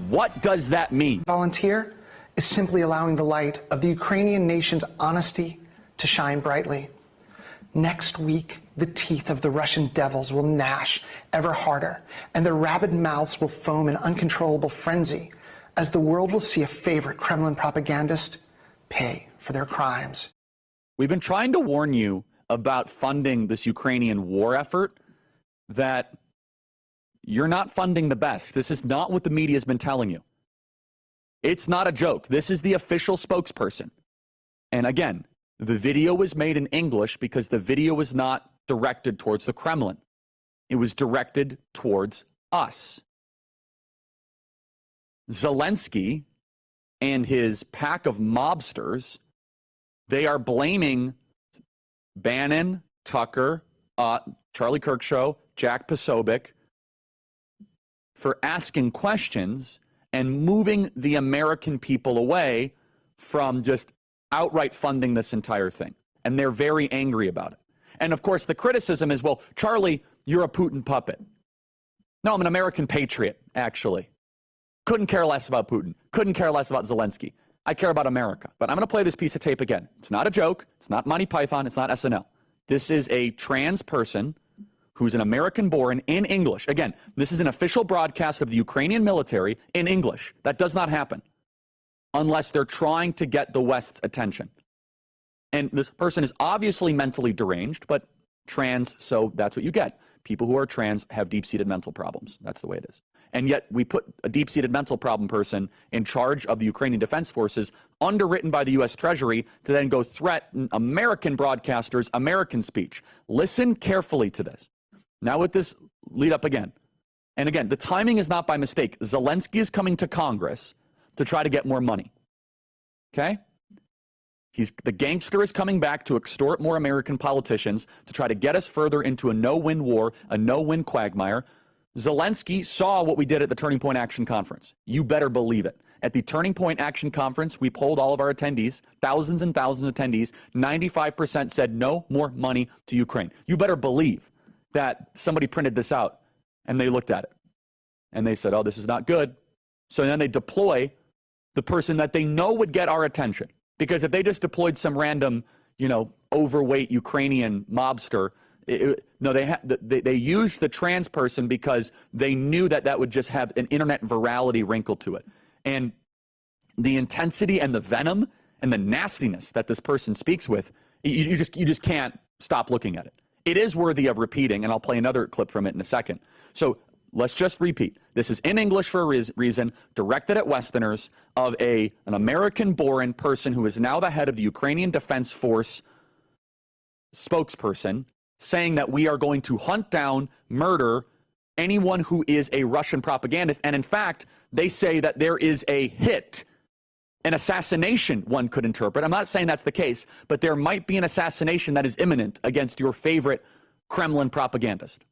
What does that mean? Volunteer is simply allowing the light of the Ukrainian nation's honesty to shine brightly. Next week, the teeth of the Russian devils will gnash ever harder, and their rabid mouths will foam in uncontrollable frenzy as the world will see a favorite Kremlin propagandist pay for their crimes. We've been trying to warn you about funding this Ukrainian war effort, that you're not funding the best. This is not what the media has been telling you. It's not a joke. This is the official spokesperson. And again, the video was made in English because the video was not directed towards the Kremlin. It was directed towards us. Zelensky and his pack of mobsters, they are blaming Bannon, Tucker, Charlie Kirkshow, Jack Posobiec for asking questions and moving the American people away from just outright funding this entire thing. And they're very angry about it. And of course, the criticism is, well, Charlie, you're a Putin puppet. No, I'm an American patriot, actually. Couldn't care less about Putin. Couldn't care less about Zelensky. I care about America. But I'm going to play this piece of tape again. It's not a joke. It's not Monty Python. It's not SNL. This is a trans person who's an American-born in English. Again, this is an official broadcast of the Ukrainian military in English. That does not happen unless they're trying to get the West's attention. And this person is obviously mentally deranged, but trans, so that's what you get. People who are trans have deep-seated mental problems. That's the way it is. And yet we put a deep-seated mental problem person in charge of the Ukrainian Defense Forces, underwritten by the U.S. Treasury, to then go threaten American broadcasters, American speech. Listen carefully to this. Now with this lead up again. And again, the timing is not by mistake. Zelensky is coming to Congress to try to get more money. Okay? The gangster is coming back to extort more American politicians to try to get us further into a no-win war, a no-win quagmire. Zelensky saw what we did at the Turning Point Action Conference. You better believe it. At the Turning Point Action Conference, we polled all of our attendees, thousands and thousands of attendees. 95% said no more money to Ukraine. You better believe that somebody printed this out and they looked at it and they said, oh, this is not good. So then they deploy the person that they know would get our attention. Because if they just deployed some random, overweight Ukrainian mobster, they used the trans person because they knew that that would just have an internet virality wrinkle to it. And the intensity and the venom and the nastiness that this person speaks with, you just can't stop looking at it. It is worthy of repeating, and I'll play another clip from it in a second. So let's just repeat. This is in English for a reason, directed at Westerners, of an American-born person who is now the head of the Ukrainian Defense Force spokesperson, saying that we are going to hunt down, murder anyone who is a Russian propagandist. And in fact, they say that there is a hit, an assassination, one could interpret. I'm not saying that's the case, but there might be an assassination that is imminent against your favorite Kremlin propagandist.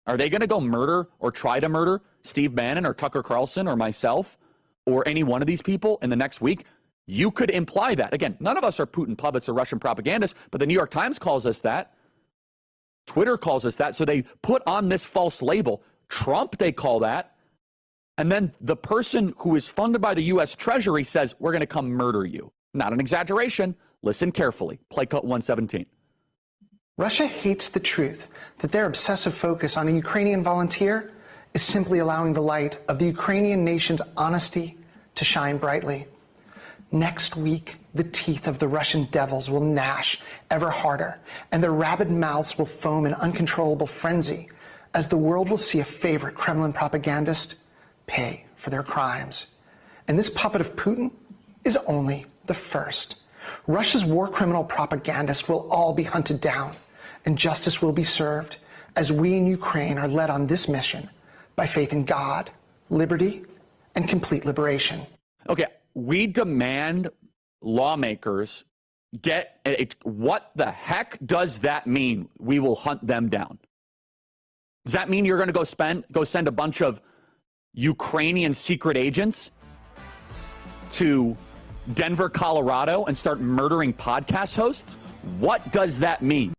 Are they going to go murder or try to murder Steve Bannon or Tucker Carlson or myself or any one of these people in the next week? You could imply that. Again, none of us are Putin puppets or Russian propagandists, but the New York Times calls us that. Twitter calls us that. So they put on this false label. Trump, they call that. And then the person who is funded by the U.S. Treasury says, we're going to come murder you. Not an exaggeration. Listen carefully. Play cut 117. Russia hates the truth that their obsessive focus on a Ukrainian volunteer is simply allowing the light of the Ukrainian nation's honesty to shine brightly. Next week, the teeth of the Russian devils will gnash ever harder, and their rabid mouths will foam in uncontrollable frenzy as the world will see a favorite Kremlin propagandist pay for their crimes. And this puppet of Putin is only the first. Russia's war criminal propagandists will all be hunted down, and justice will be served as we in Ukraine are led on this mission by faith in God, liberty, and complete liberation. Okay, we demand lawmakers get what the heck does that mean? We will hunt them down. Does that mean you're going to go send a bunch of Ukrainian secret agents to Denver, Colorado and start murdering podcast hosts? What does that mean?